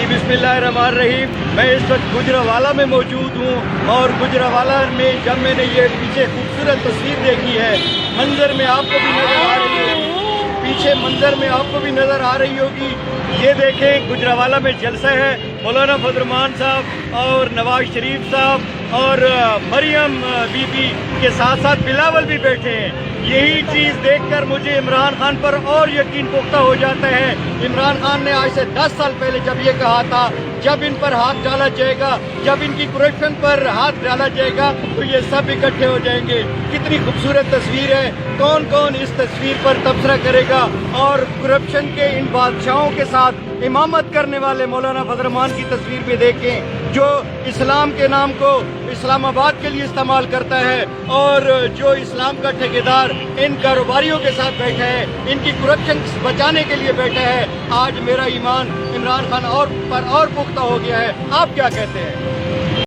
जी बिस्मिल्लाहिर्रहमानिर्रहीम। मैं इस वक्त गुजरावाला में मौजूद हूँ और गुजरावाला में जब मैंने ये पीछे खूबसूरत तस्वीर देखी है, मंजर में आपको भी नज़र आ रही होगी, पीछे मंजर में आपको भी नज़र आ रही होगी। ये देखें, गुजरावाला में जलसा है, मौलाना फजल रहमान साहब और नवाज शरीफ साहब और मरियम बीबी के साथ साथ बिलावल भी बैठे हैं। यही चीज़ देखकर मुझे इमरान खान पर और यकीन पुख्ता हो जाता है। इमरान खान ने आज से 10 साल पहले जब ये कहा था, जब इन पर हाथ डाला जाएगा, जब इनकी करप्शन पर हाथ डाला जाएगा तो ये सब इकट्ठे हो जाएंगे। कितनी खूबसूरत तस्वीर है, कौन कौन इस तस्वीर पर तबसरा करेगा। और करप्शन के इन बादशाहों के साथ इमामत करने वाले मौलाना फजल रहमान की तस्वीर भी देखें, जो इस्लाम के नाम को इस्लामाबाद के लिए इस्तेमाल करता है और जो इस्लाम का ठेकेदार इन कारोबारियों के साथ बैठा है, इनकी करप्शन बचाने के लिए बैठा है। आज मेरा ईमान इमरान खान और पुख्ता हो गया है। आप क्या कहते हैं?